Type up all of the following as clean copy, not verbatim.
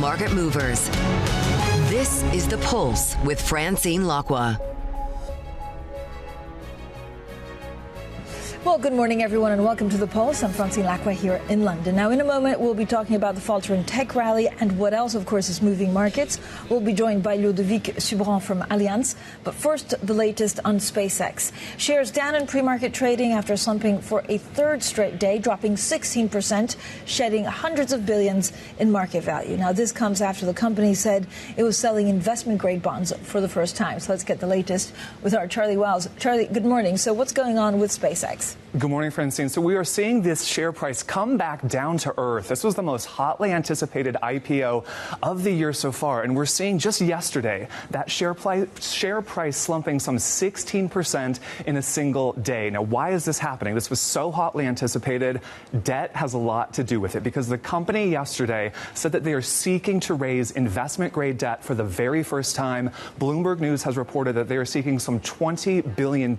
market movers. This is The Pulse with Francine Lacqua. Well, good morning, everyone, and welcome to The Pulse. I'm Francine Lacqua here in London. Now, in a moment, we'll be talking about the faltering tech rally and what else, of course, is moving markets. We'll be joined by Ludovic Subran from Allianz. But first, the latest on SpaceX. Shares down in pre-market trading after slumping for a third straight day, dropping 16%, shedding hundreds of billions in market value. Now, this comes after the company said it was selling investment-grade bonds for the first time. So let's get the latest with our Charlie Wells. Charlie, good morning. So what's going on with SpaceX? Good morning, Francine. So we are seeing this share price come back down to earth. This was the most hotly anticipated IPO of the year so far. And we're seeing just yesterday that share price slumping some 16% in a single day. Now, why is this happening? This was so hotly anticipated. Debt has a lot to do with it because the company yesterday said that they are seeking to raise investment-grade debt for the very first time. Bloomberg News has reported that they are seeking some $20 billion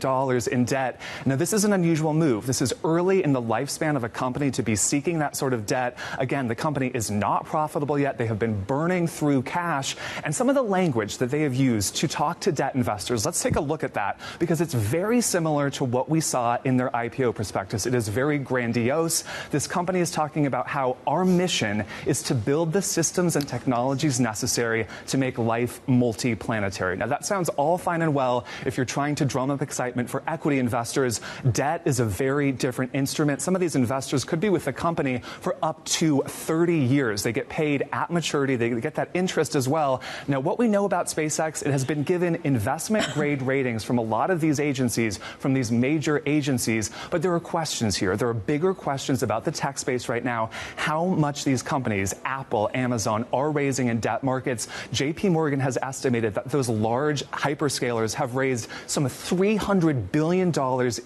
in debt. Now, this is an unusual move. This is early in the lifespan of a company to be seeking that sort of debt. Again, the company is not profitable yet. They have been burning through cash. And some of the language that they have used to talk to debt investors, let's take a look at that because it's very similar to what we saw in their IPO prospectus. It is very grandiose. This company is talking about how our mission is to build the systems and technologies necessary to make life multi-planetary. Now, that sounds all fine and well if you're trying to drum up excitement for equity investors. Debt is a very different instrument. Some of these investors could be with the company for up to 30 years. They get paid at maturity. They get that interest as well. Now, what we know about SpaceX, it has been given investment-grade ratings from a lot of these agencies, from these major agencies. But there are questions here. There are bigger questions about the tech space right now. How much these companies, Apple, Amazon, are raising in debt markets. JP Morgan has estimated that those large hyperscalers have raised some $300 billion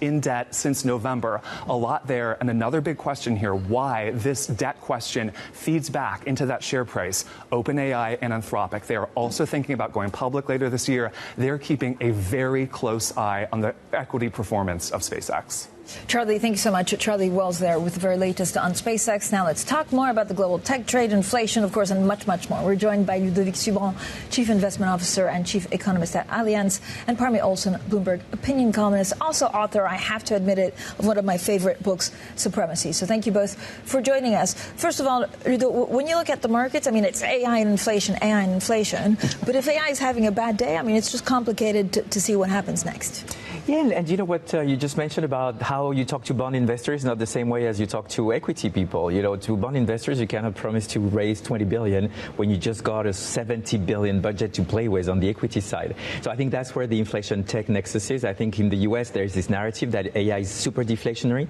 in debt since November. A lot there. And another big question here, why this debt question feeds back into that share price. OpenAI and Anthropic, they are also thinking about going public later this year. They're keeping a very close eye on the equity performance of SpaceX. Charlie, thank you so much. Charlie Wells there with the very latest on SpaceX. Now let's talk more about the global tech trade, inflation, of course, and much, much more. We're joined by Ludovic Subran, Chief Investment Officer and Chief Economist at Allianz, and Parmy Olson, Bloomberg opinion columnist, also author, I have to admit it, of one of my favorite books, Supremacy. So thank you both for joining us. First of all, Ludo, when you look at the markets, I mean, it's AI and inflation, but if AI is having a bad day, I mean, it's just complicated to see what happens next. Yeah, and you know what you just mentioned about how you talk to bond investors, not the same way as you talk to equity people. You know, to bond investors, you cannot promise to raise 20 billion when you just got a 70 billion budget to play with on the equity side. So I think that's where the inflation tech nexus is. I think in the US, there's this narrative that AI is super deflationary.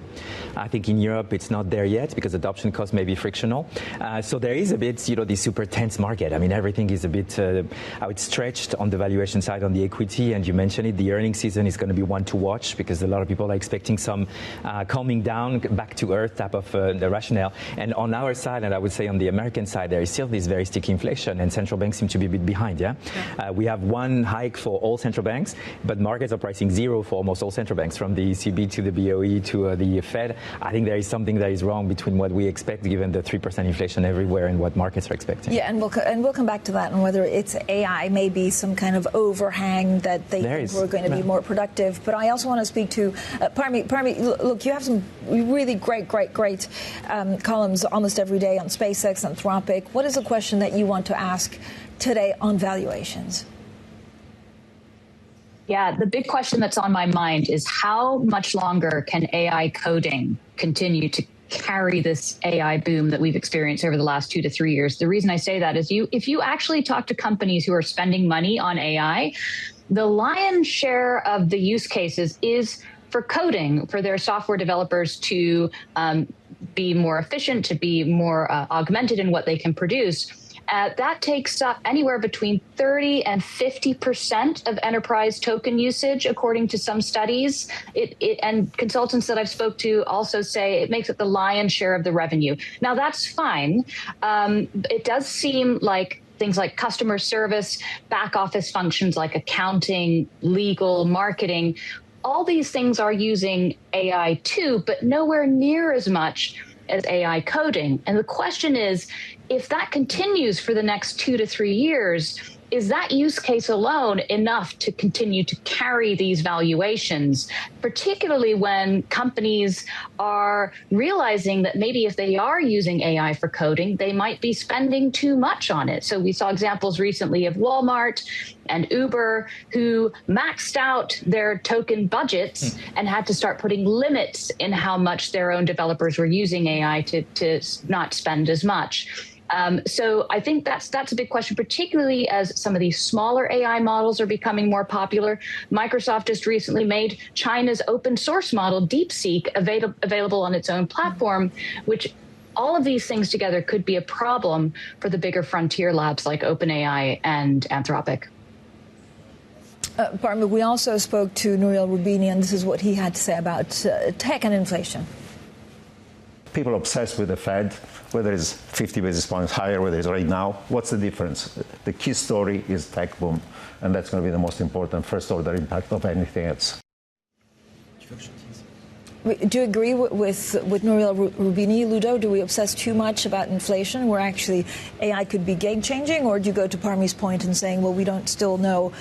I think in Europe, it's not there yet because adoption cost may be frictional. So there is a bit, you know, the super tense market. I mean, everything is a bit, I would stretched on the valuation side on the equity. And you mentioned it, the earnings season is going to be one to watch because a lot of people are expecting some calming down, back to earth type of the rationale. And on our side, and I would say on the American side, there is still this very sticky inflation, and central banks seem to be a bit behind. We have one hike for all central banks, but markets are pricing zero for almost all central banks, from the ECB to the BOE to the Fed. I think there is something that is wrong between what we expect, given the 3% inflation everywhere, and what markets are expecting. Yeah, and we'll come back to that, and whether it's AI, maybe some kind of overhang that they think we're going to be more productive. But I also want to speak to Parmy. Parmy, look, you have some really great columns almost every day on SpaceX, Anthropic. What is the question that you want to ask today on valuations? Yeah, the big question that's on my mind is how much longer can AI coding continue to carry this AI boom that we've experienced over the last 2 to 3 years? The reason I say that is if you actually talk to companies who are spending money on AI, the lion's share of the use cases is for coding, for their software developers to be more efficient, to be more augmented in what they can produce. That takes up anywhere between 30 and 50% of enterprise token usage, according to some studies. And consultants that I've spoke to also say it makes it the lion's share of the revenue. Now, that's fine. It does seem like things like customer service, back office functions like accounting, legal, marketing, all these things are using AI too, but nowhere near as much as AI coding. And the question is if that continues for the next 2 to 3 years, is that use case alone enough to continue to carry these valuations, particularly when companies are realizing that maybe if they are using AI for coding, they might be spending too much on it? So we saw examples recently of Walmart and Uber who maxed out their token budgets and had to start putting limits in how much their own developers were using AI to not spend as much. So I think that's a big question, particularly as some of these smaller AI models are becoming more popular. Microsoft just recently made China's open source model, DeepSeek, available on its own platform, which all of these things together could be a problem for the bigger frontier labs like OpenAI and Anthropic. Parmy, we also spoke to Nouriel Roubini, and this is what he had to say about tech and inflation. People are obsessed with the Fed, whether it's 50 basis points higher, whether it's right now. What's the difference? The key story is tech boom, and that's going to be the most important first-order impact of anything else. Do you agree with Nouriel Roubini, Ludo? Do we obsess too much about inflation, where actually AI could be game-changing, or do you go to Parmy's point and saying, well, we don't still know,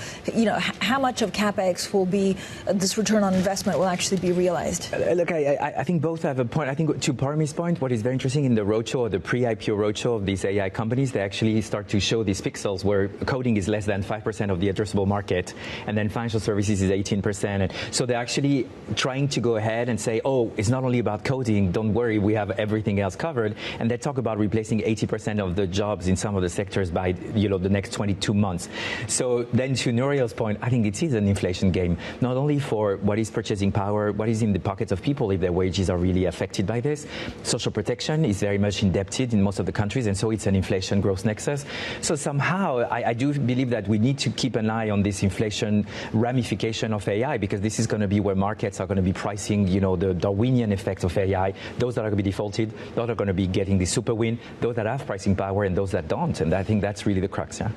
how much of capex will be this return on investment will actually be realized? Look, I think both have a point. I think to Parmy's point, what is very interesting in the roadshow, or the pre-IPO roadshow of these AI companies, they actually start to show these pixels where coding is less than 5% of the addressable market, and then financial services is 18%. And so they're actually trying to go ahead and say, oh, it's not only about coding, don't worry, we have everything else covered. And they talk about replacing 80% of the jobs in some of the sectors by the next 22 months. So then to Nouriel's point, I think it is an inflation game, not only for what is purchasing power, what is in the pockets of people if their wages are really affected by this. Social protection is very much indebted in most of the countries, and so it's an inflation growth nexus. So somehow I do believe that we need to keep an eye on this inflation ramification of AI, because this is going to be where markets are going to be pricing, the Darwinian effect of AI. Those that are going to be defaulted, those are going to be getting the super win, those that have pricing power and those that don't. And I think that's really the crux, yeah.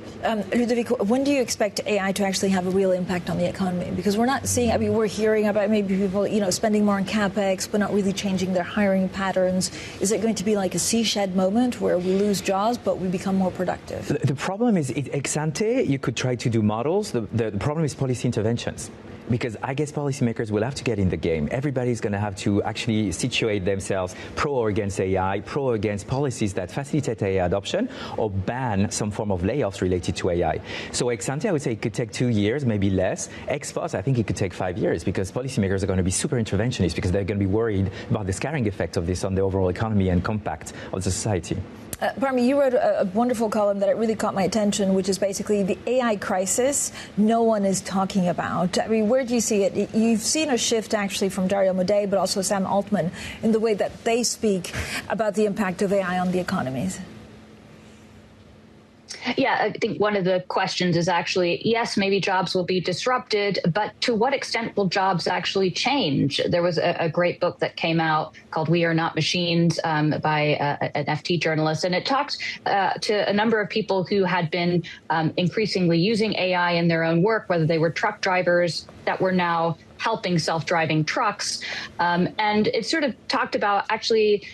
Ludovic, when do you expect AI to actually have a real impact on the economy? Because we're not seeing, we're hearing about maybe people, spending more on capex, but not really changing their hiring patterns. Is it going to be like a seashed moment where we lose jobs, but we become more productive? The problem is, ex ante, you could try to do models. The problem is policy interventions. Because I guess policymakers will have to get in the game. Everybody's going to have to actually situate themselves pro or against AI, pro or against policies that facilitate AI adoption, or ban some form of layoffs related to AI. So ex ante, I would say it could take 2 years, maybe less. Ex post, I think it could take 5 years, because policymakers are going to be super interventionist, because they're going to be worried about the scattering effect of this on the overall economy and compact of the society. Parmy, you wrote a wonderful column that really caught my attention, which is basically the AI crisis no one is talking about. Where do you see it? You've seen a shift actually from Dario Amodei, but also Sam Altman, in the way that they speak about the impact of AI on the economies. Yeah, I think one of the questions is actually, yes, maybe jobs will be disrupted, but to what extent will jobs actually change? There was a great book that came out called We Are Not Machines by an FT journalist, and it talked to a number of people who had been increasingly using AI in their own work, whether they were truck drivers that were now helping self-driving trucks. And it sort of talked about actually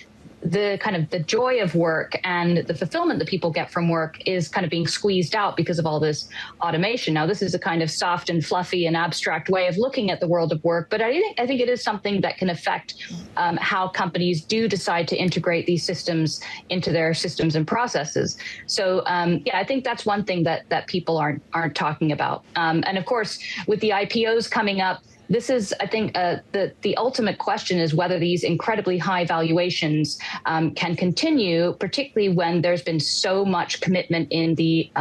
the joy of work and the fulfillment that people get from work is kind of being squeezed out because of all this automation. Now, this is a kind of soft and fluffy and abstract way of looking at the world of work, but I think it is something that can affect how companies do decide to integrate these systems into their systems and processes. So, I think that's one thing that people aren't talking about. And of course, with the IPOs coming up, this is, I think, the ultimate question is whether these incredibly high valuations can continue, particularly when there's been so much commitment in the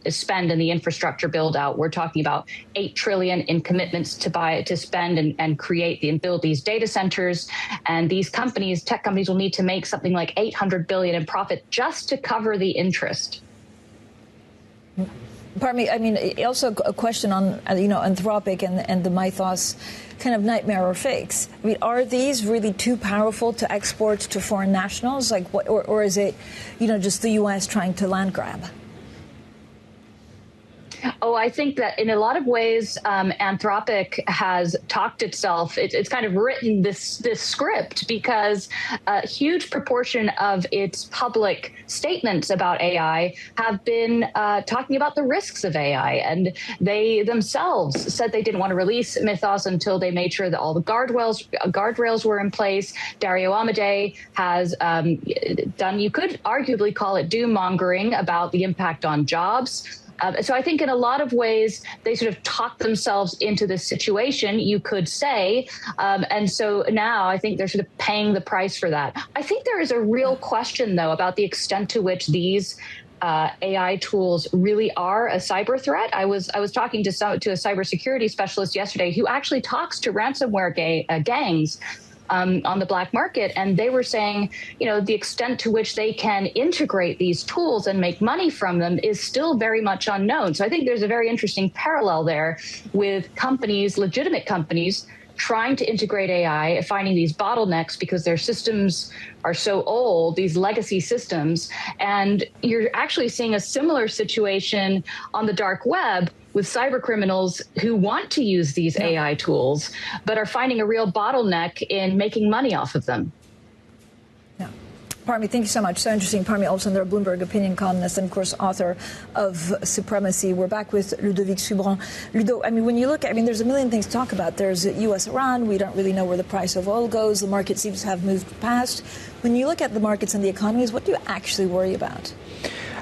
spend and the infrastructure build out. We're talking about $8 trillion in commitments to spend and create and build these data centers. And these companies, tech companies, will need to make something like $800 billion in profit just to cover the interest. Parmy, also a question on, Anthropic and the Mythos kind of nightmare or fix. Are these really too powerful to export to foreign nationals? Or is it, just the U.S. trying to land grab? Oh, I think that in a lot of ways, Anthropic has talked itself. It's kind of written this script because a huge proportion of its public statements about AI have been talking about the risks of AI. And they themselves said they didn't want to release Mythos until they made sure that all the guardrails were in place. Dario Amodei has done, you could arguably call it doom mongering about the impact on jobs. So I think in a lot of ways, they sort of talked themselves into this situation, you could say. And so now I think they're sort of paying the price for that. I think there is a real question, though, about the extent to which these AI tools really are a cyber threat. I was talking to a cybersecurity specialist yesterday who actually talks to ransomware gangs on the black market. And they were saying, the extent to which they can integrate these tools and make money from them is still very much unknown. So I think there's a very interesting parallel there with companies, legitimate companies, trying to integrate AI, finding these bottlenecks because their systems are so old, these legacy systems. And you're actually seeing a similar situation on the dark web with cyber criminals who want to use these AI tools, but are finding a real bottleneck in making money off of them. Yeah. Parmy, thank you so much. So interesting. Parmy Olson, they're a Bloomberg opinion columnist and, of course, author of Supremacy. We're back with Ludovic Subran. Ludo, when you look, there's a million things to talk about. There's U.S.-Iran. We don't really know where the price of oil goes. The market seems to have moved past. When you look at the markets and the economies, what do you actually worry about?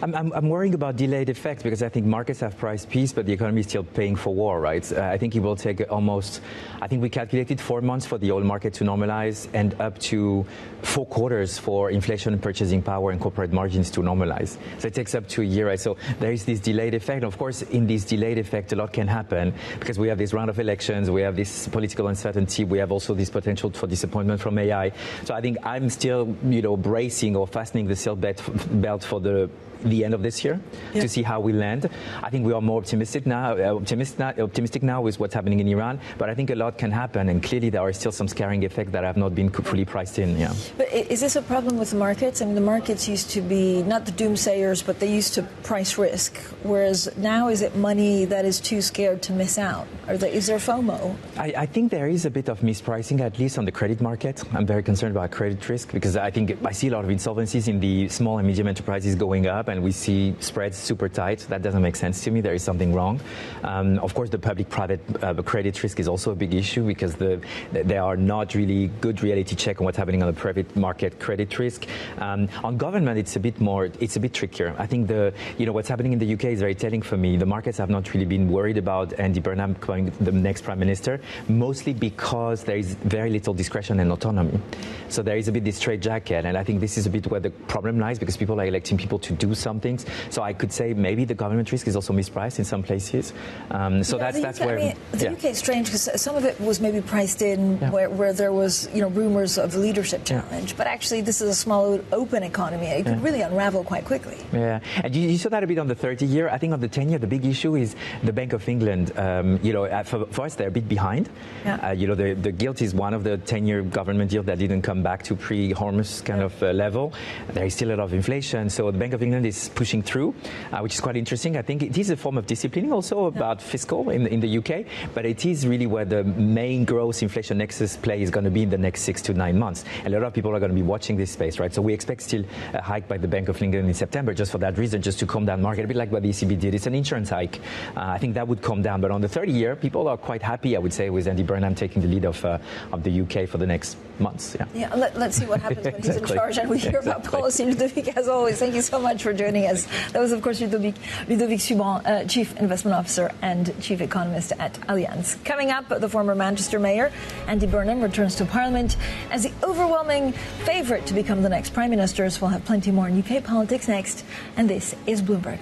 I'm worrying about delayed effects because I think markets have priced peace, but the economy is still paying for war, right? I think it will take I think we calculated 4 months for the oil market to normalize and up to 4 quarters for inflation, purchasing power, and corporate margins to normalize. So it takes up to a year, right? So there is this delayed effect. Of course, in this delayed effect, a lot can happen because we have this round of elections, we have this political uncertainty, we have also this potential for disappointment from AI. So I think I'm still, bracing or fastening the seatbelt for the end of this year to see how we land. I think we are more optimistic now with what's happening in Iran, but I think a lot can happen, and clearly there are still some scaring effects that have not been fully priced in. Yeah. But is this a problem with the markets? The markets used to be not the doomsayers, but they used to price risk, whereas now is it money that is too scared to miss out? Is there FOMO? I think there is a bit of mispricing, at least on the credit market. I'm very concerned about credit risk because I see a lot of insolvencies in the small and medium enterprises going up, and we see spreads super tight. That doesn't make sense to me. There is something wrong. Of course, the public-private credit risk is also a big issue because there are not really good reality check on what's happening on the private market credit risk. On government, it's a bit trickier. I think what's happening in the UK is very telling for me. The markets have not really been worried about Andy Burnham becoming the next prime minister, mostly because there is very little discretion and autonomy. So there is a bit this straitjacket, and I think this is a bit where the problem lies because people are electing people to do some things. So I could say maybe the government risk is also mispriced in some places. That's where the UK is strange because some of it was maybe priced in where there was rumors of leadership challenge, but actually this is a small open economy. It could really unravel quite quickly. Yeah, and you saw that a bit on the 30-year. I think on the 10-year, the big issue is the Bank of England. For us, they're a bit behind. Yeah. The gilt is one of the 10-year government yield that didn't come back to pre-Hormuz kind of level. There is still a lot of inflation, so the Bank of England is pushing through, which is quite interesting. I think it is a form of disciplining also about fiscal in the UK, but it is really where the main gross inflation nexus play is going to be in the next 6 to 9 months. And a lot of people are going to be watching this space, right? So we expect still a hike by the Bank of England in September just for that reason, just to calm down market, a bit like what the ECB did. It's an insurance hike. I think that would calm down. But on the 30-year, people are quite happy, I would say, with Andy Burnham taking the lead of the UK for the next months. Yeah, let's see what happens when he's in charge and we hear about policy. Ludovic, as always, thank you so much for joining us. That was, of course, Ludovic Subran, Chief Investment Officer and Chief Economist at Allianz. Coming up, the former Manchester Mayor, Andy Burnham, returns to Parliament as the overwhelming favourite to become the next Prime Minister. So we'll have plenty more in UK politics next. And this is Bloomberg.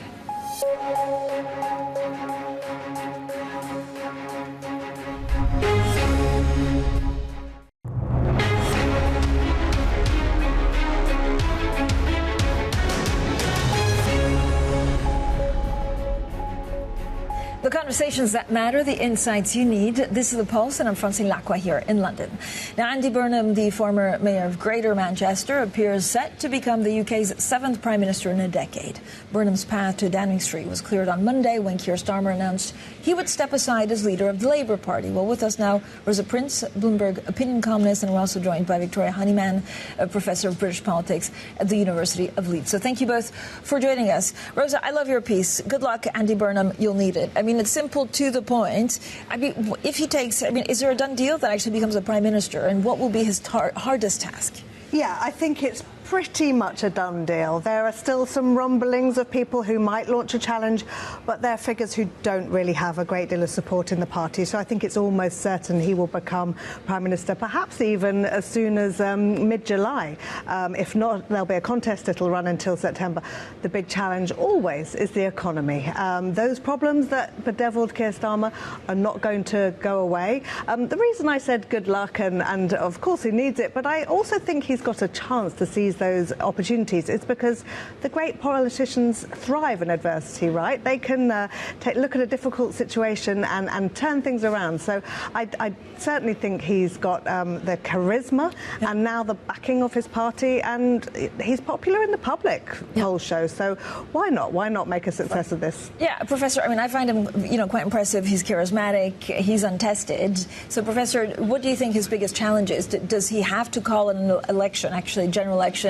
The conversations that matter, the insights you need. This is The Pulse, and I'm Francine Lacqua here in London. Now, Andy Burnham, the former mayor of Greater Manchester, appears set to become the UK's 7th Prime Minister in a decade. Burnham's path to Downing Street was cleared on Monday when Keir Starmer announced he would step aside as leader of the Labour Party. Well, with us now, Rosa, Bloomberg opinion columnist, and we're also joined by Victoria Honeyman, a professor of British politics at the University of Leeds. So thank you both for joining us. Rosa, I love your piece. Good luck, Andy Burnham. You'll need it. I mean, it's simple, to the point. I mean, if he takes, is there a done deal that actually becomes a prime minister, and what will be his hardest task? Yeah, I think it's pretty much a done deal. There are still some rumblings of people who might launch a challenge, but they're figures who don't really have a great deal of support in the party. So I think it's almost certain he will become Prime Minister, perhaps even as soon as mid-July. If not, there'll be a contest. It'll run until September. The big challenge always is the economy. Those problems that bedeviled Keir Starmer are not going to go away. The reason I said good luck, and of course he needs it, but I also think he's got a chance to seize those opportunities. It's because the great politicians thrive in adversity, right? They can look at a difficult situation and turn things around. So I certainly think he's got the charisma and now the backing of his party, and he's popular in the public, polls show. So why not? Why not make a success of this? Yeah, Professor, I find him, quite impressive. He's charismatic. He's untested. So, Professor, what do you think his biggest challenge is? Does he have to call an election, actually, general election,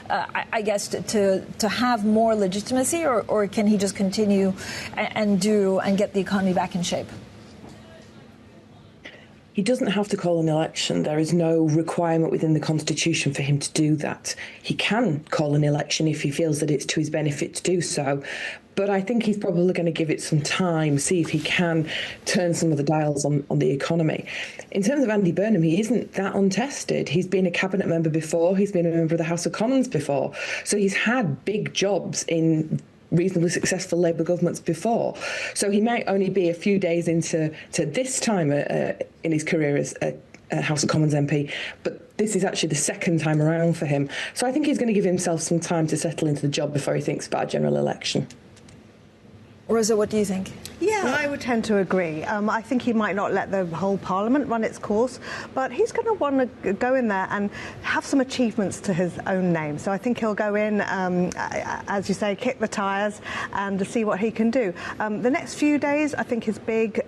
I guess, to have more legitimacy, or can he just continue and get the economy back in shape? He doesn't have to call an election. There is no requirement within the Constitution for him to do that. He can call an election if he feels that it's to his benefit to do so. But I think he's probably going to give it some time, see if he can turn some of the dials on the economy. In terms of Andy Burnham, he isn't that untested. He's been a cabinet member before. He's been a member of the House of Commons before. So he's had big jobs in reasonably successful Labour governments before. So he might only be a few days into this time in his career as a House of Commons MP, but this is actually the second time around for him. So I think he's going to give himself some time to settle into the job before he thinks about a general election. Rosa, what do you think? Yeah, I would tend to agree. I think he might not let the whole Parliament run its course, but he's going to want to go in there and have some achievements to his own name. So I think he'll go in, as you say, kick the tyres and see what he can do. The next few days, I think his big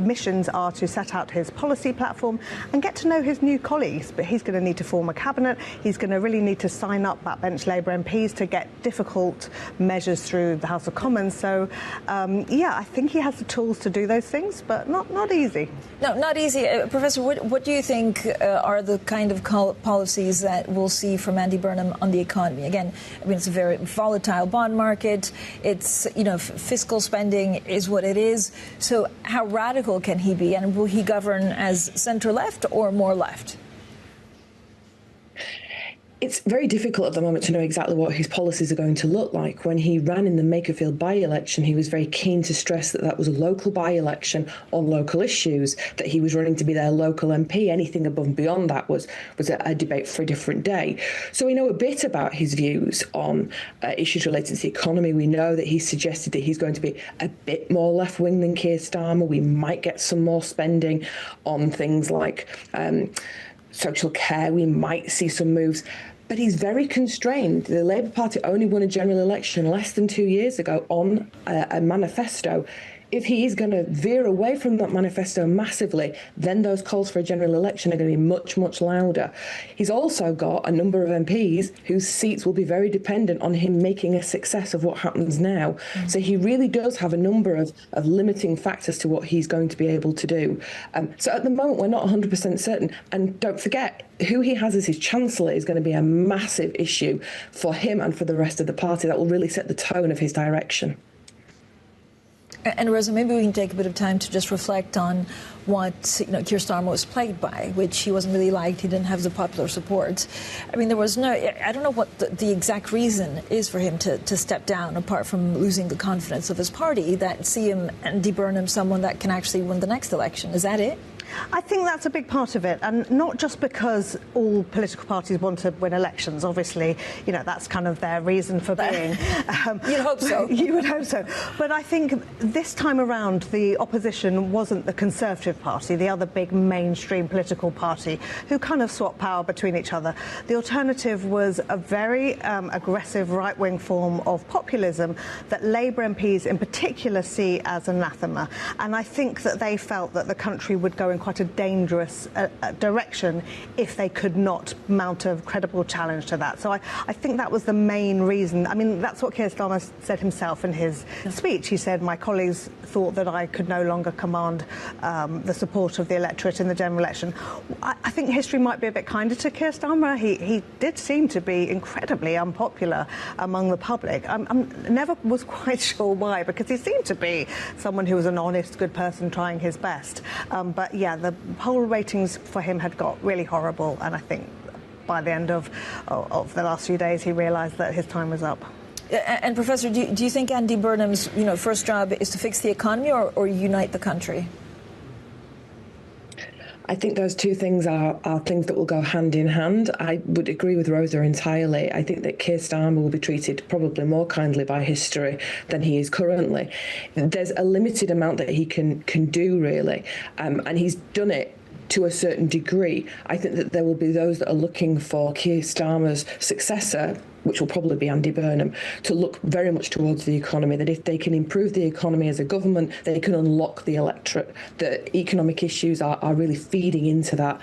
missions are to set out his policy platform and get to know his new colleagues. But he's going to need to form a cabinet. He's going to really need to sign up backbench Labour MPs to get difficult measures through the House of Commons. So, I think he has the tools to do those things, but not easy. No, not easy. Professor, what do you think are the kind of policies that we'll see from Andy Burnham on the economy? Again, it's a very volatile bond market. It's, fiscal spending is what it is. So how radical can he be? And will he govern as centre-left or more left? It's very difficult at the moment to know exactly what his policies are going to look like. When he ran in the Makerfield by-election, he was very keen to stress that that was a local by-election on local issues, that he was running to be their local MP. Anything above and beyond that was a debate for a different day. So we know a bit about his views on issues related to the economy. We know that he suggested that he's going to be a bit more left-wing than Keir Starmer. We might get some more spending on things like social care. We might see some moves. But he's very constrained. The Labour Party only won a general election less than 2 years ago on a manifesto. If he is going to veer away from that manifesto massively, then those calls for a general election are going to be much, much louder. He's also got a number of MPs whose seats will be very dependent on him making a success of what happens now. So he really does have a number of limiting factors to what he's going to be able to do. So at the moment, we're not 100% certain. And don't forget, who he has as his chancellor is going to be a massive issue for him and for the rest of the party. That will really set the tone of his direction. And Rosa, maybe we can take a bit of time to just reflect on what Keir Starmer was plagued by, which he wasn't really liked. He didn't have the popular support. There was I don't know what the exact reason is for him to step down, apart from losing the confidence of his party, that see him, Andy Burnham, someone that can actually win the next election. Is that it? I think that's a big part of it, and not just because all political parties want to win elections. Obviously, that's kind of their reason for being. You'd hope so. You would hope so. But I think this time around, the opposition wasn't the Conservative Party, the other big mainstream political party, who kind of swapped power between each other. The alternative was a very aggressive right-wing form of populism that Labour MPs in particular see as anathema. And I think that they felt that the country would go in quite a dangerous direction if they could not mount a credible challenge to that. So I think that was the main reason. I mean, that's what Keir Starmer said himself in his speech. He said, my colleagues thought that I could no longer command the support of the electorate in the general election. I think history might be a bit kinder to Keir Starmer. He did seem to be incredibly unpopular among the public. I never was quite sure why, because he seemed to be someone who was an honest, good person trying his best. But yeah, the poll ratings for him had got really horrible, and I think by the end of the last few days he realised that his time was up. And Professor, do you think Andy Burnham's first job is to fix the economy or unite the country? I think those two things are things that will go hand in hand. I would agree with Rosa entirely. I think that Keir Starmer will be treated probably more kindly by history than he is currently. There's a limited amount that he can do, really, and he's done it to a certain degree. I think that there will be those that are looking for Keir Starmer's successor, which will probably be Andy Burnham, to look very much towards the economy, that if they can improve the economy as a government, they can unlock the electorate. The economic issues are really feeding into that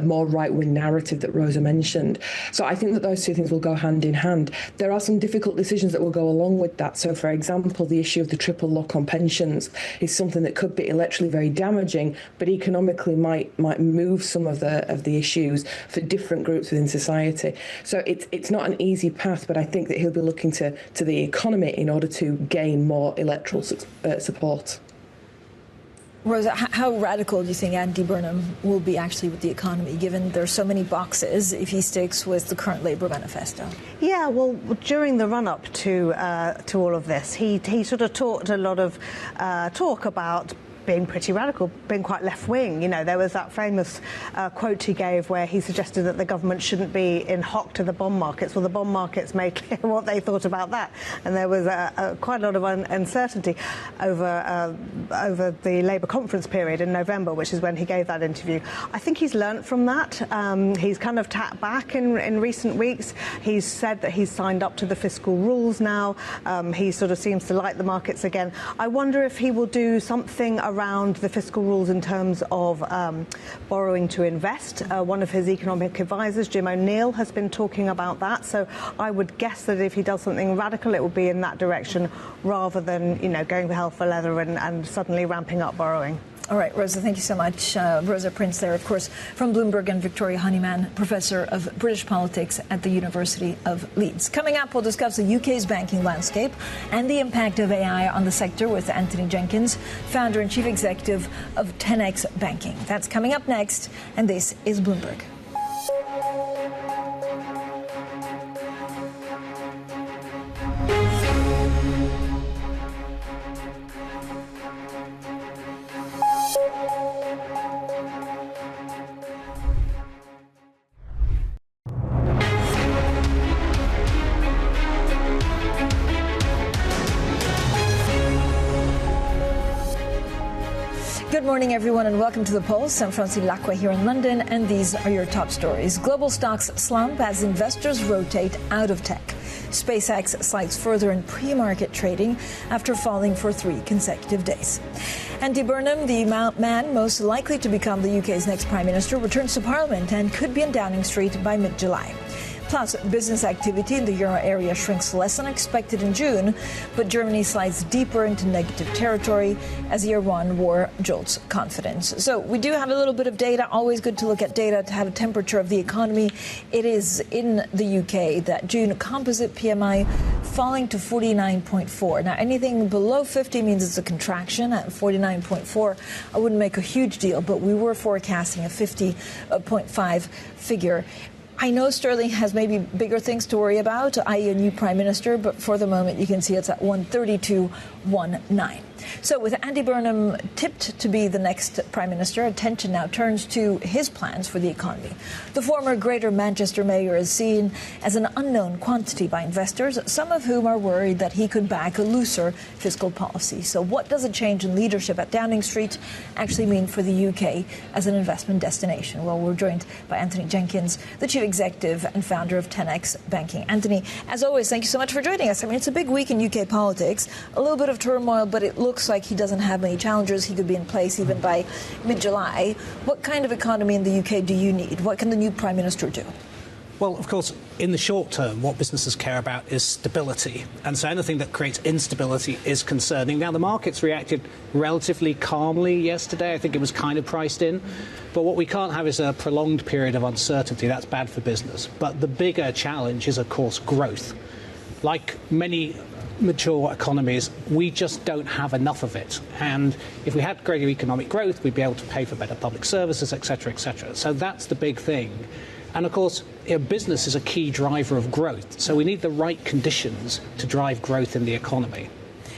more right-wing narrative that Rosa mentioned. So I think that those two things will go hand in hand. There are some difficult decisions that will go along with that. So, for example, the issue of the triple lock on pensions is something that could be electorally very damaging, but economically might move some of the issues for different groups within society. So it's not an easy path, but I think that he'll be looking to the economy in order to gain more electoral support. Rosa, how radical do you think Andy Burnham will be actually with the economy, given there's so many boxes if he sticks with the current Labour manifesto? Yeah, well, during the run-up to all of this, he sort of talked a lot of talk about being pretty radical, being quite left-wing. There was that famous quote he gave where he suggested that the government shouldn't be in hock to the bond markets. Well, the bond markets made clear what they thought about that, and there was quite a lot of uncertainty over the Labour conference period in November, which is when he gave that interview. I think he's learnt from that. He's kind of tapped back in recent weeks. He's said that he's signed up to the fiscal rules now. He sort of seems to like the markets again. I wonder if he will do something around the fiscal rules in terms of borrowing to invest. One of his economic advisors, Jim O'Neill, has been talking about that. So I would guess that if he does something radical, it will be in that direction rather than, going for hell for leather and suddenly ramping up borrowing. All right, Rosa, thank you so much. Rosa Prince there, of course, from Bloomberg, and Victoria Honeyman, Professor of British Politics at the University of Leeds. Coming up, we'll discuss the UK's banking landscape and the impact of AI on the sector with Antony Jenkins, founder and chief executive of 10x Banking. That's coming up next, and this is Bloomberg. Good morning, everyone, and welcome to The Pulse. I'm Francine Lacqua here in London, and these are your top stories. Global stocks slump as investors rotate out of tech. SpaceX slides further in pre-market trading after falling for 3 consecutive days. Andy Burnham, the man most likely to become the UK's next Prime Minister, returns to Parliament and could be in Downing Street by mid-July. Plus, business activity in the euro area shrinks less than expected in June, but Germany slides deeper into negative territory as the Iran war jolts confidence. So we do have a little bit of data. Always good to look at data to have a temperature of the economy. It is in the UK that June composite PMI falling to 49.4. Now, anything below 50 means it's a contraction. At 49.4, I wouldn't make a huge deal, but we were forecasting a 50.5 figure. I know sterling has maybe bigger things to worry about, i.e. a new prime minister, but for the moment you can see it's at 132, 0.19. So with Andy Burnham tipped to be the next Prime Minister, attention now turns to his plans for the economy. The former Greater Manchester Mayor is seen as an unknown quantity by investors, some of whom are worried that he could back a looser fiscal policy. So what does a change in leadership at Downing Street actually mean for the UK as an investment destination? Well, we're joined by Antony Jenkins, the Chief Executive and founder of 10X Banking. Antony, as always, thank you so much for joining us. I mean, it's a big week in UK politics, a little bit of turmoil, but it looks like he doesn't have many challengers. He could be in place even by mid-July. What kind of economy in the UK do you need? What can the new Prime Minister do? Well, of course, in the short term, what businesses care about is stability. And so anything that creates instability is concerning. Now, the markets reacted relatively calmly yesterday. I think it was kind of priced in. But what we can't have is a prolonged period of uncertainty. That's bad for business. But the bigger challenge is, of course, growth. Like many mature economies, we just don't have enough of it. And if we had greater economic growth, we'd be able to pay for better public services, etc., etc. So that's the big thing. And of course, business is a key driver of growth. So we need the right conditions to drive growth in the economy.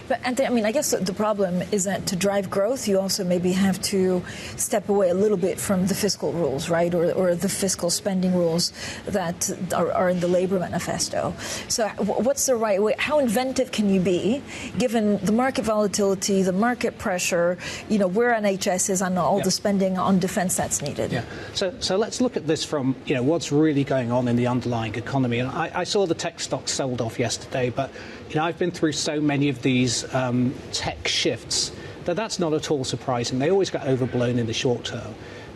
But Antony, I mean, I guess the problem is that to drive growth, you also maybe have to step away a little bit from the fiscal rules, right, or the fiscal spending rules that are in the Labour manifesto. So what's the right way? How inventive can you be, given the market volatility, the market pressure, you know, where NHS is and all the spending on defence that's needed? Yeah. So let's look at this from, you know, what's really going on in the underlying economy. And I saw the tech stocks sold off yesterday, but you know, I've been through so many of these tech shifts that's not at all surprising. They always get overblown in the short term.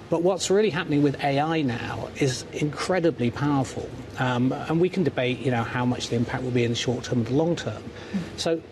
But what's really happening with AI now is incredibly powerful. And we can debate, you know, how much the impact will be in the short term and the long term. So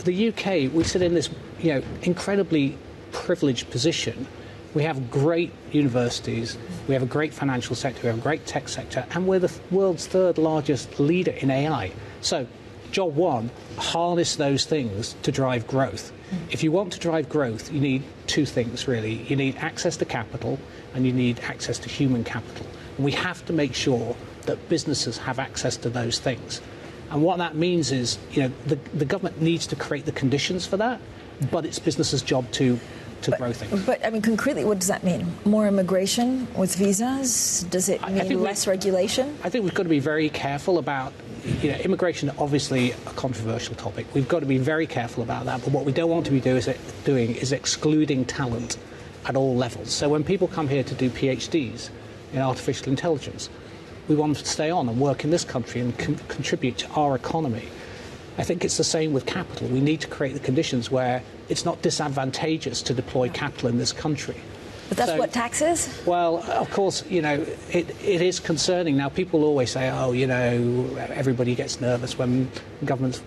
the UK, we sit in this, you know, incredibly privileged position. We have great universities, we have a great financial sector, we have a great tech sector, and we're the world's third largest leader in AI. So job one, harness those things to drive growth. If you want to drive growth, you need two things, really. You need access to capital and you need access to human capital. And we have to make sure that businesses have access to those things. And what that means is, you know, the government needs to create the conditions for that, but it's businesses' job to grow things. But, I mean, concretely, what does that mean? More immigration with visas? Does it mean less regulation? I think we've got to be very careful about, you know, immigration, obviously a controversial topic. We've got to be very careful about that. But what we don't want to be doing is excluding talent at all levels. So when people come here to do PhDs in artificial intelligence, we want them to stay on and work in this country and contribute to our economy. I think it's the same with capital. We need to create the conditions where it's not disadvantageous to deploy capital in this country. But that's what tax is? Well, of course, you know, it is concerning. Now, people always say, oh, you know, everybody gets nervous when governments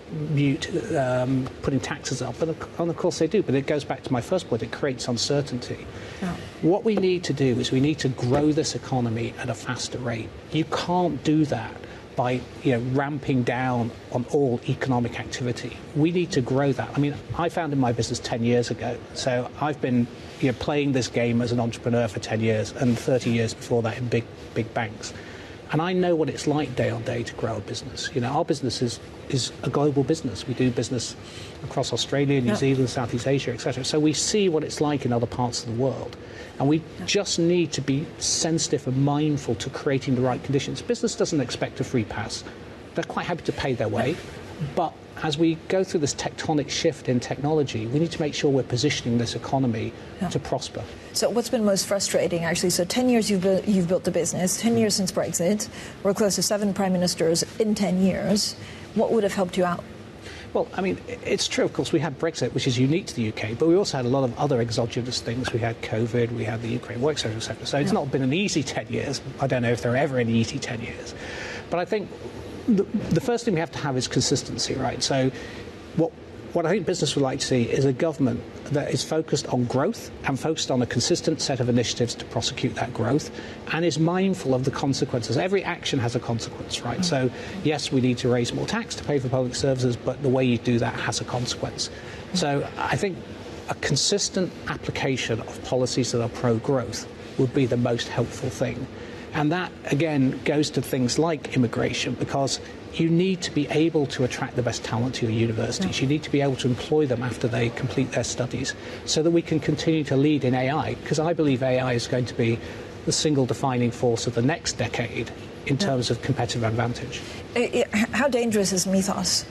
putting taxes up. And of course they do. But it goes back to my first point. It creates uncertainty. Oh. What we need to do is we need to grow this economy at a faster rate. You can't do that by, you know, ramping down on all economic activity. We need to grow that. I mean, I founded my business 10 years ago, so I've been, you know, playing this game as an entrepreneur for 10 years and 30 years before that in big banks. And I know what it's like day on day to grow a business. You know, our business is a global business. We do business across Australia, New Zealand, Southeast Asia, etc. So we see what it's like in other parts of the world. And we just need to be sensitive and mindful to creating the right conditions. Business doesn't expect a free pass. They're quite happy to pay their way. But as we go through this tectonic shift in technology, we need to make sure we're positioning this economy to prosper. So what's been most frustrating, actually? So 10 years you've built the business, 10 years since Brexit. We're close to 7 prime ministers in 10 years. What would have helped you out? Well, I mean, it's true, of course, we had Brexit, which is unique to the UK, but we also had a lot of other exogenous things. We had COVID, we had the Ukraine war, etc., etc. So it's not been an easy 10 years. I don't know if there are ever any easy 10 years. But I think the first thing we have to have is consistency, right? So what I think business would like to see is a government that is focused on growth and focused on a consistent set of initiatives to prosecute that growth and is mindful of the consequences. Every action has a consequence, right? So, yes, we need to raise more tax to pay for public services, but the way you do that has a consequence. So I think a consistent application of policies that are pro-growth would be the most helpful thing. And that, again, goes to things like immigration, because you need to be able to attract the best talent to your universities. You need to be able to employ them after they complete their studies so that we can continue to lead in AI, because I believe AI is going to be the single defining force of the next decade in terms of competitive advantage. How dangerous is mythos?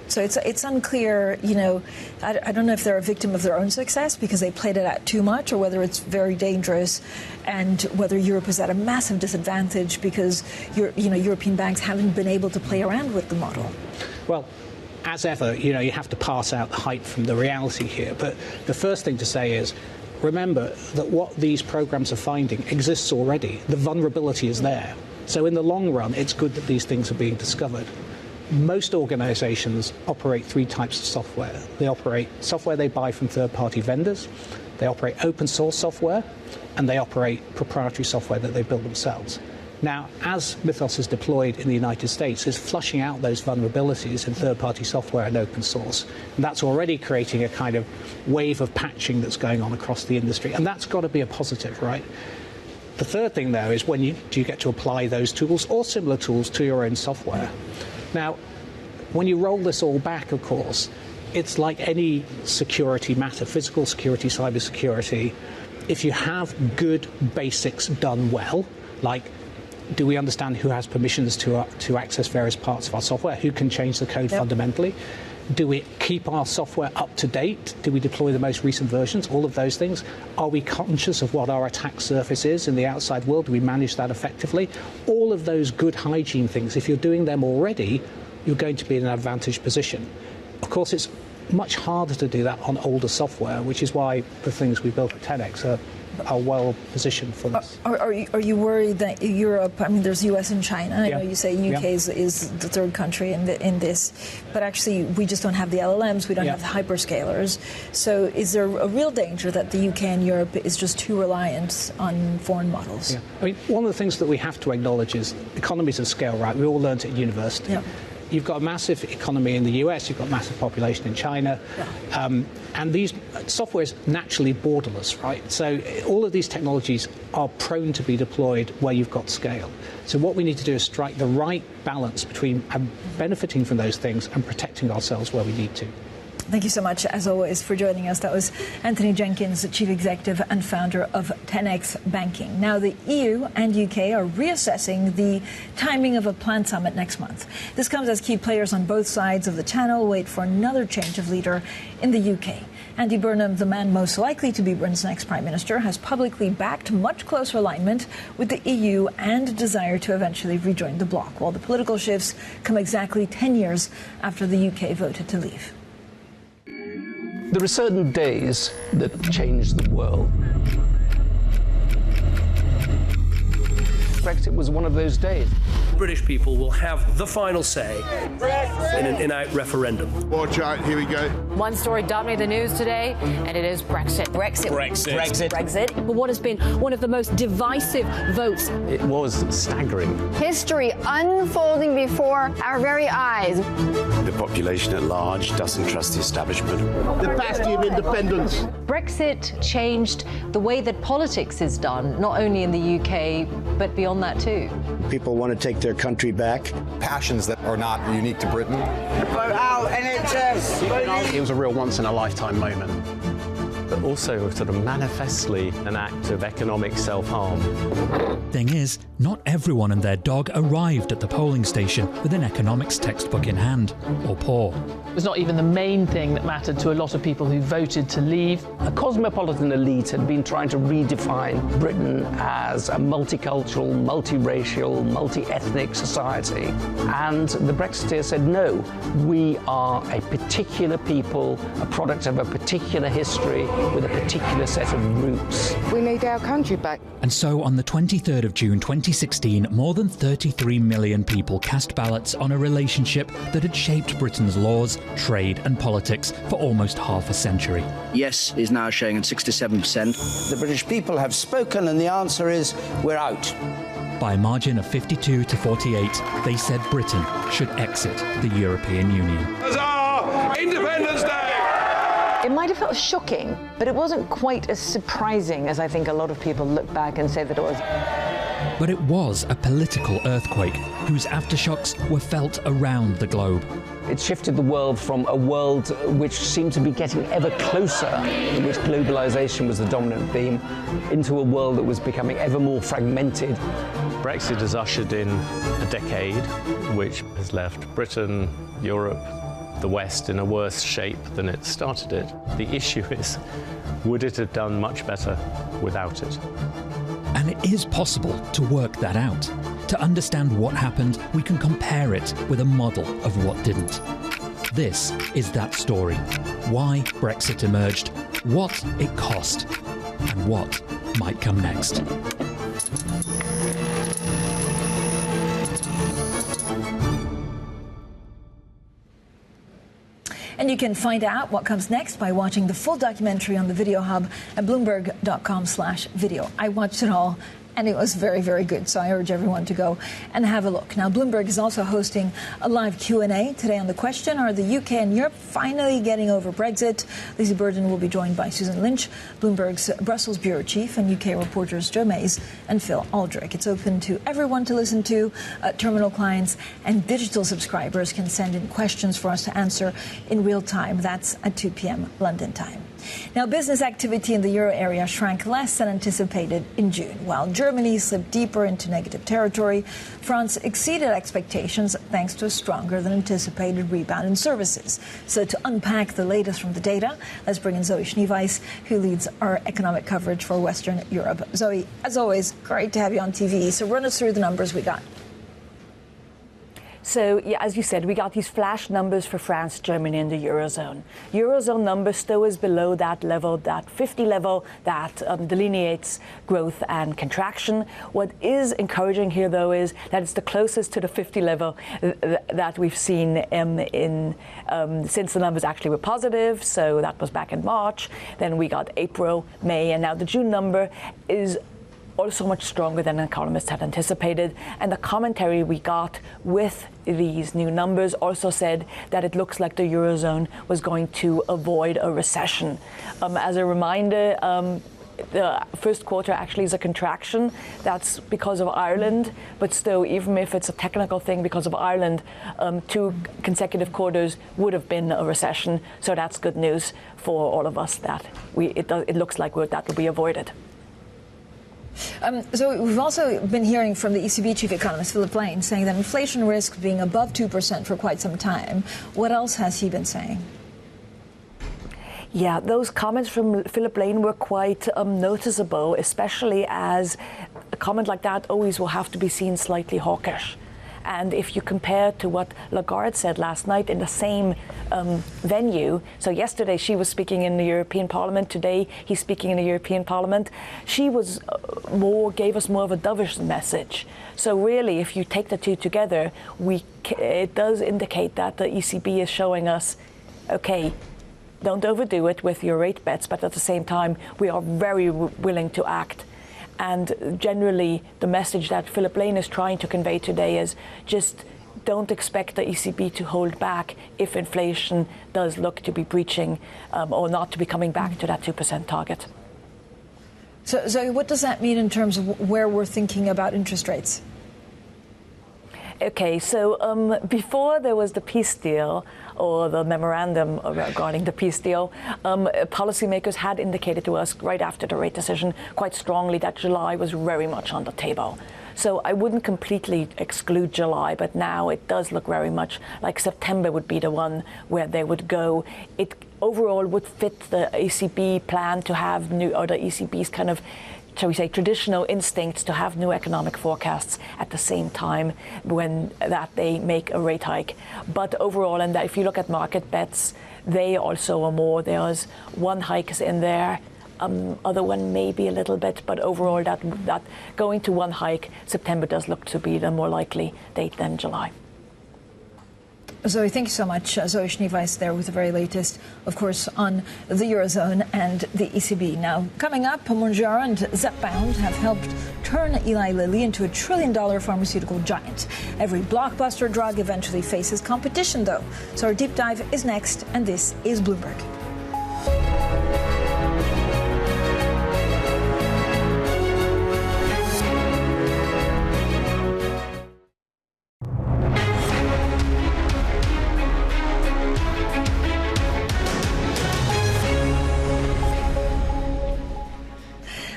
So it's unclear, you know, I don't know if they're a victim of their own success because they played it out too much, or whether it's very dangerous, and whether Europe is at a massive disadvantage because European banks haven't been able to play around with the model. Well, as ever, you know, you have to pass out the hype from the reality here. But the first thing to say is, remember that what these programs are finding exists already. The vulnerability is there. So in the long run, it's good that these things are being discovered. Most organizations operate three types of software. They operate software they buy from third-party vendors, they operate open source software, and they operate proprietary software that they build themselves. Now, as Mythos is deployed in the United States, it's flushing out those vulnerabilities in third-party software and open source. And that's already creating a kind of wave of patching that's going on across the industry. And that's got to be a positive, right? The third thing, though, is do you get to apply those tools or similar tools to your own software? Now, when you roll this all back, of course, it's like any security matter, physical security, cyber security. If you have good basics done well, like do we understand who has permissions to access various parts of our software, who can change the code fundamentally, do we keep our software up to date, do we deploy the most recent versions, all of those things, are we conscious of what our attack surface is in the outside world, do we manage that effectively, all of those good hygiene things, if you're doing them already, you're going to be in an advantaged position. Of course, it's much harder to do that on older software, which is why the things we built at 10x are well positioned for this. Are you worried that Europe, I mean, there's US and China, I know you say UK is the third country in this, but actually we just don't have the LLMs, we don't have the hyperscalers. So is there a real danger that the UK and Europe is just too reliant on foreign models? Yeah. I mean, one of the things that we have to acknowledge is economies of scale, right? We all learned it at university. Yeah. You've got a massive economy in the US, you've got a massive population in China, and these software is naturally borderless, right? So all of these technologies are prone to be deployed where you've got scale. So what we need to do is strike the right balance between benefiting from those things and protecting ourselves where we need to. Thank you so much, as always, for joining us. That was Antony Jenkins, the Chief Executive and founder of 10x Banking. Now, the EU and UK are reassessing the timing of a planned summit next month. This comes as key players on both sides of the channel wait for another change of leader in the UK. Andy Burnham, the man most likely to be Britain's next Prime Minister, has publicly backed much closer alignment with the EU and a desire to eventually rejoin the bloc, while the political shifts come exactly 10 years after the UK voted to leave. There are certain days that change the world. Brexit was one of those days. British people will have the final say in an in-out referendum. Watch out, here we go. One story dominating the news today, and it is Brexit. Brexit. Brexit. Brexit. Brexit. But what has been one of the most divisive votes. It was staggering. History unfolding before our very eyes. The population at large doesn't trust the establishment. The bastion of independence. Brexit changed the way that politics is done, not only in the UK, but beyond that too. People want to take their country back. Passions that are not unique to Britain. Vote out NHS! It was a real once-in-a-lifetime moment. But also sort of manifestly an act of economic self-harm. Thing is, not everyone and their dog arrived at the polling station with an economics textbook in hand, or poor. It was not even the main thing that mattered to a lot of people who voted to leave. A cosmopolitan elite had been trying to redefine Britain as a multicultural, multiracial, multi-ethnic society. And the Brexiteers said, no, we are a particular people, a product of a particular history, with a particular set of roots. We need our country back. And so on the 23rd of June 2016, more than 33 million people cast ballots on a relationship that had shaped Britain's laws, trade and politics for almost half a century. Yes is now showing at 67%. The British people have spoken and the answer is we're out. By a margin of 52 to 48, they said Britain should exit the European Union. Huzzah! Independence Day! It might have felt shocking, but it wasn't quite as surprising as I think a lot of people look back and say that it was. But it was a political earthquake whose aftershocks were felt around the globe. It shifted the world from a world which seemed to be getting ever closer, in which globalization was the dominant theme, into a world that was becoming ever more fragmented. Brexit has ushered in a decade which has left Britain, Europe, the West in a worse shape than it started it. The issue is, would it have done much better without it? And it is possible to work that out. To understand what happened, we can compare it with a model of what didn't. This is that story. Why Brexit emerged, what it cost, and what might come next. And you can find out what comes next by watching the full documentary on the Video Hub at Bloomberg.com/video. I watched it all, and it was very, very good. So I urge everyone to go and have a look. Now, Bloomberg is also hosting a live Q&A today on the question, are the UK and Europe finally getting over Brexit? Lizzie Burden will be joined by Susan Lynch, Bloomberg's Brussels bureau chief, and UK reporters Joe Mays and Phil Aldrich. It's open to everyone to listen to. Terminal clients and digital subscribers can send in questions for us to answer in real time. That's at 2 p.m. London time. Now, business activity in the euro area shrank less than anticipated in June. While Germany slipped deeper into negative territory, France exceeded expectations thanks to a stronger than anticipated rebound in services. So to unpack the latest from the data, let's bring in Zoe Schneeweiss, who leads our economic coverage for Western Europe. Zoe, as always, great to have you on TV. So run us through the numbers we got. So, yeah, as you said, we got these flash numbers for France, Germany, and the Eurozone. Eurozone number still is below that level, that 50 level that delineates growth and contraction. What is encouraging here, though, is that it's the closest to the 50 level that we've seen since the numbers actually were positive. So that was back in March. Then we got April, May, and now the June number is also much stronger than economists had anticipated. And the commentary we got with these new numbers also said that it looks like the Eurozone was going to avoid a recession. As a reminder, the first quarter actually is a contraction. That's because of Ireland. But still, even if it's a technical thing because of Ireland, 2 consecutive quarters would have been a recession. So that's good news for all of us that it looks like that will be avoided. So we've also been hearing from the ECB chief economist, Philip Lane, saying that inflation risks being above 2% for quite some time. What else has he been saying? Yeah, those comments from Philip Lane were quite noticeable, especially as a comment like that always will have to be seen slightly hawkish. And if you compare to what Lagarde said last night in the same venue, so yesterday she was speaking in the European Parliament, today he's speaking in the European Parliament, she was gave us more of a dovish message. So really, if you take the two together, it does indicate that the ECB is showing us, okay, don't overdo it with your rate bets, but at the same time, we are very willing to act. And generally, the message that Philip Lane is trying to convey today is just don't expect the ECB to hold back if inflation does look to be breaching or not to be coming back to that 2% target. So, Zoe, what does that mean in terms of where we're thinking about interest rates? Okay, so before there was the peace deal or the memorandum regarding the peace deal, policymakers had indicated to us right after the rate decision quite strongly that July was very much on the table. So I wouldn't completely exclude July, but now it does look very much like September would be the one where they would go. It overall would fit the ECB plan to have new, or the ECB's kind of, shall we say, traditional instincts to have new economic forecasts at the same time when that they make a rate hike. But overall, and if you look at market bets, they also are more. There's one hike is in there, other one maybe a little bit, but overall that going to one hike, September does look to be the more likely date than July. Zoe, thank you so much. Zoe Schneeweiss there with the very latest, of course, on the Eurozone and the ECB. Now, coming up, Mounjaro and Zepbound have helped turn Eli Lilly into a $1 trillion pharmaceutical giant. Every blockbuster drug eventually faces competition, though. So our deep dive is next, and this is Bloomberg.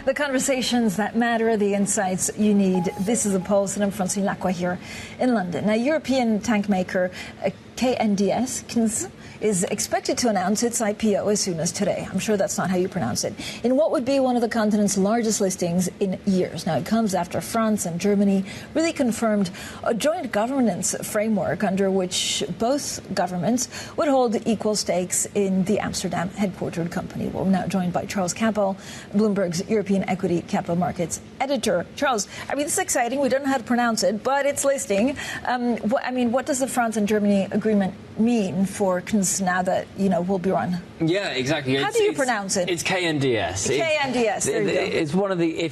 The conversations that matter, the insights you need. This is The Pulse, and I'm Francine Lacqua here in London. Now, European tank maker KNDS is expected to announce its IPO as soon as today. I'm sure that's not how you pronounce it. In what would be one of the continent's largest listings in years. Now, it comes after France and Germany really confirmed a joint governance framework under which both governments would hold equal stakes in the Amsterdam headquartered company. We're now joined by Charles Capel, Bloomberg's European Equity Capital Markets editor. Charles, I mean, this is exciting. We don't know how to pronounce it, but it's listing. What does the France and Germany agreement mean for now that, will be run? Yeah, exactly. How do you pronounce it? It's KNDS. KNDS, there you go. It's one of the,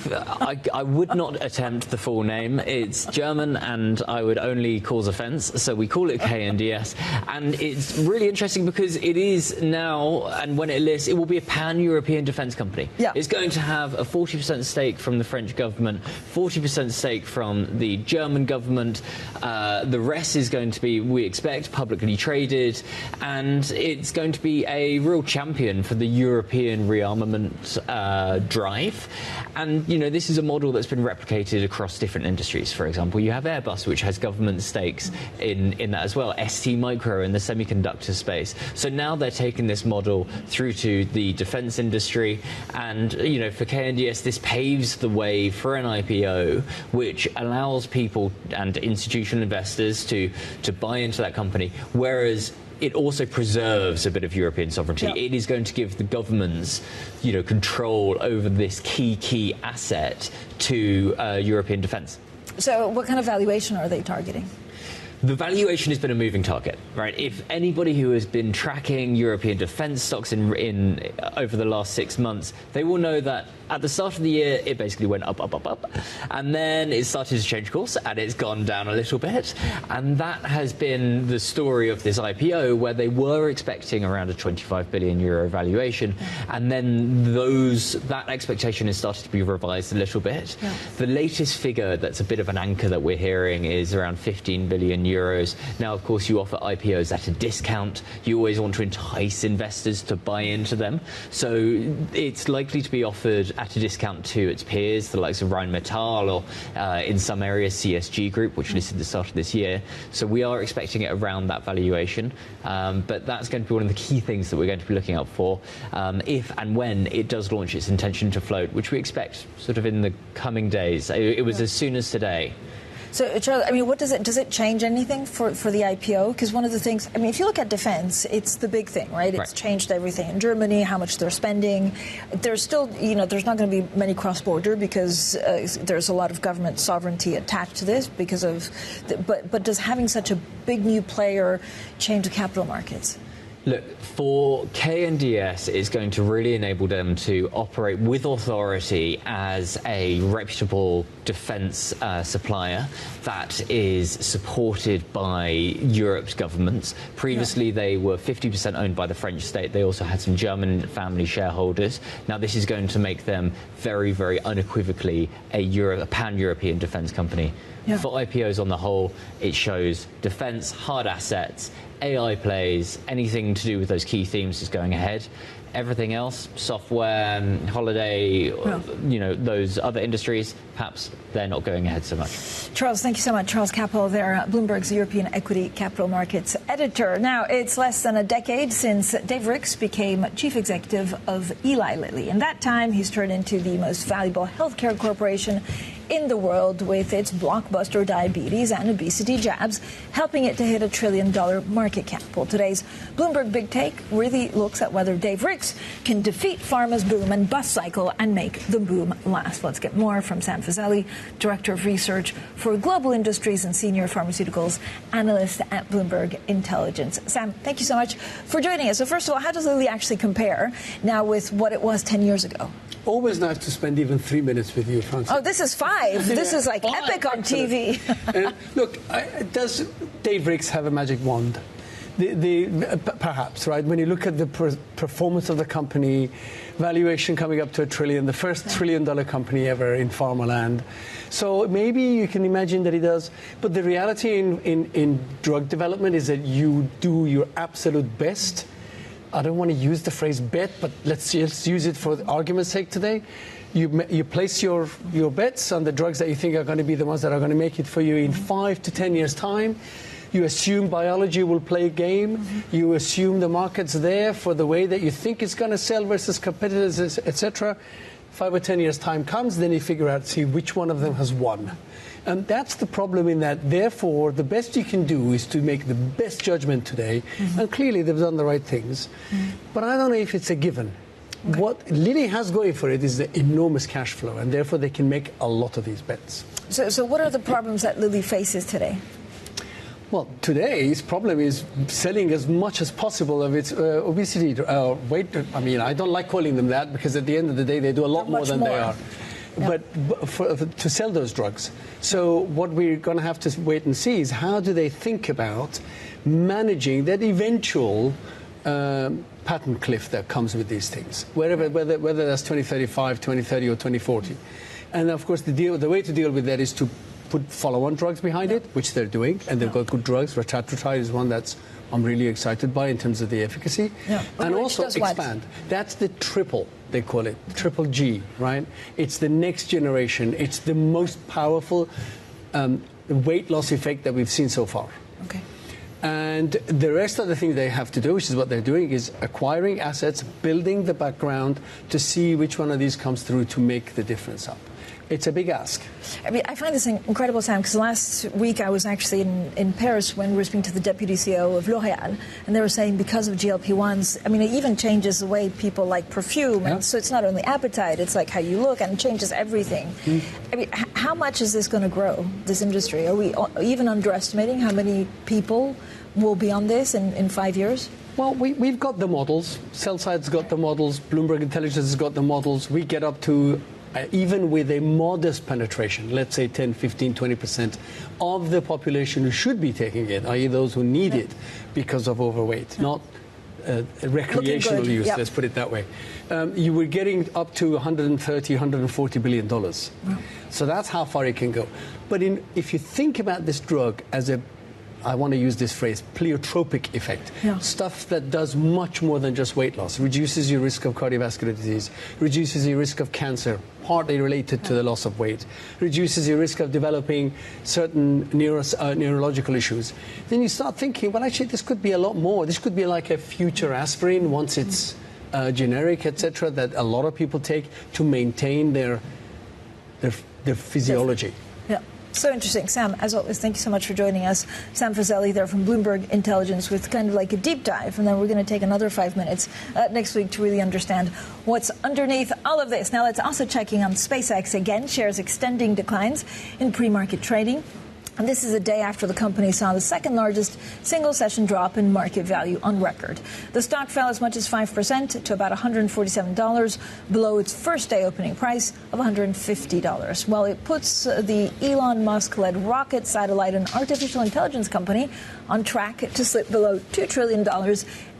I would not attempt the full name. It's German and I would only cause offence, so we call it KNDS. And it's really interesting because it is now, and when it lists, it will be a pan-European defence company. Yeah. It's going to have a 40% stake from the French government, 40% stake from the German government. The rest is going to be, we expect, publicly traded, and it's going to be a real champion for the European rearmament drive. And, this is a model that's been replicated across different industries. For example, you have Airbus, which has government stakes in that as well, ST Micro in the semiconductor space. So now they're taking this model through to the defense industry. And, for KNDS, this paves the way for an IPO, which allows people and institutional investors to buy into that company, whereas it also preserves a bit of European sovereignty. Yeah. It is going to give the governments, control over this key asset to European defence. So what kind of valuation are they targeting? The valuation has been a moving target, right? If anybody who has been tracking European defence stocks in over the last 6 months, they will know that at the start of the year, it basically went up, and then it started to change course, and it's gone down a little bit. And that has been the story of this IPO, where they were expecting around a 25 billion euro valuation, and then that expectation has started to be revised a little bit. Yeah. The latest figure that's a bit of an anchor that we're hearing is around 15 billion euros. Now, of course, you offer IPOs at a discount. You always want to entice investors to buy into them. So it's likely to be offered at a discount to its peers, the likes of Rheinmetall, or in some areas CSG Group, which listed at the start of this year. So we are expecting it around that valuation. But that's going to be one of the key things that we're going to be looking out for if and when it does launch its intention to float, which we expect sort of in the coming days. It was as soon as today. So, Charles, what does it change anything for the IPO? Because one of the things, if you look at defense, it's the big thing, right? It's changed everything in Germany, how much they're spending. There's still, there's not going to be many cross-border because there's a lot of government sovereignty attached to this because of, but does having such a big new player change the capital markets? Look, for KNDS, it's going to really enable them to operate with authority as a reputable defence supplier that is supported by Europe's governments. Previously, they were 50% owned by the French state. They also had some German family shareholders. Now, this is going to make them very, very unequivocally a pan-European defence company. Yeah. For IPOs on the whole, it shows defence, hard assets, AI plays, anything to do with those key themes is going ahead. Everything else, software, holiday, those other industries, perhaps they're not going ahead so much. Charles, thank you so much. Charles Capel there, Bloomberg's European Equity Capital Markets editor. Now, it's less than a decade since Dave Ricks became chief executive of Eli Lilly. In that time, he's turned into the most valuable healthcare corporation in the world with its blockbuster diabetes and obesity jabs, helping it to hit $1 trillion market cap. Well, today's Bloomberg Big Take really looks at whether Dave Ricks can defeat pharma's boom and bust cycle and make the boom last. Let's get more from Sam Fazeli, Director of Research for Global Industries and Senior Pharmaceuticals Analyst at Bloomberg Intelligence. Sam, thank you so much for joining us. So first of all, how does Lilly actually compare now with what it was 10 years ago? Always nice to spend even 3 minutes with you, Francine. Oh, this is 5. This is like epic on TV. Look, does Dave Ricks have a magic wand? Perhaps, right? When you look at the performance of the company, valuation coming up to $1 trillion, the first $1 trillion company ever in pharma land. So maybe you can imagine that he does. But the reality in drug development is that you do your absolute best I don't want to use the phrase bet, but let's use it for argument's sake today. You place your bets on the drugs that you think are going to be the ones that are going to make it for you in 5 to 10 years' time. You assume biology will play a game. You assume the market's there for the way that you think it's going to sell versus competitors, etc. 5 or 10 years' time comes, then you figure out, see which one of them has won. And that's the problem in that, therefore, the best you can do is to make the best judgment today. And clearly, they've done the right things. But I don't know if it's a given. Okay. What Lilly has going for it is the enormous cash flow, and therefore they can make a lot of these bets. So what are the problems that Lilly faces today? Well, today's problem is selling as much as possible of its obesity weight. I mean, I don't like calling them that because at the end of the day, they do a lot more than they are. Yeah. But to sell those drugs. So what we're going to have to wait and see is how do they think about managing that eventual patent cliff that comes with these things, whether that's 2035, 2030, or 2040. And of course, the way to deal with that is to put follow-on drugs behind it, which they're doing, and they've got good drugs. Retatrutide is one that's I'm really excited by in terms of the efficacy. Yeah. And also expand. That's the triple, they call it, triple G, right? It's the next generation. It's the most powerful weight loss effect that we've seen so far. Okay. And the rest of the thing they have to do, which is what they're doing, is acquiring assets, building the background to see which one of these comes through to make the difference up. It's a big ask. I mean, I find this incredible, Sam, because last week I was actually in Paris when we were speaking to the deputy CEO of L'Oréal, and they were saying because of GLP-1s, I mean, it even changes the way people like perfume, and so it's not only appetite, it's like how you look, and it changes everything. I mean, how much is this going to grow, this industry? Are we even underestimating how many people will be on this in 5 years? Well, we've got the models. Sell-side's got the models. Bloomberg Intelligence has got the models. We get up to even with a modest penetration, let's say 10, 15, 20% of the population who should be taking it, i.e. those who need it because of overweight, not recreational use, let's put it that way. You were getting up to $130, $140 billion. Wow. So that's how far it can go. But if you think about this drug as I want to use this phrase, pleiotropic effect. Yeah. Stuff that does much more than just weight loss. Reduces your risk of cardiovascular disease, reduces your risk of cancer, partly related to the loss of weight, reduces your risk of developing certain neurological issues. Then you start thinking, well, actually, this could be a lot more. This could be like a future aspirin once it's generic, etc., that a lot of people take to maintain their physiology. Yeah. So interesting. Sam, as always, thank you so much for joining us. Sam Fazeli there from Bloomberg Intelligence with kind of like a deep dive, and then we're going to take another 5 minutes next week to really understand what's underneath all of this. Now let's also check in on SpaceX again. Shares extending declines in pre-market trading. And this is a day after the company saw the second largest single session drop in market value on record. The stock fell as much as 5% to about $147, below its first day opening price of $150. Well, it puts the Elon Musk-led rocket, satellite, and artificial intelligence company on track to slip below $2 trillion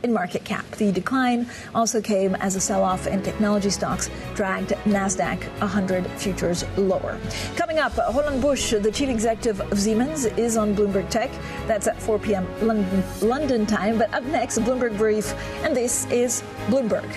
in market cap. The decline also came as a sell-off in technology stocks dragged Nasdaq 100 futures lower. Coming up, Roland Busch, the chief executive of Siemens, is on Bloomberg Tech. That's at 4 p.m. London time. But up next, a Bloomberg Brief, and this is Bloomberg.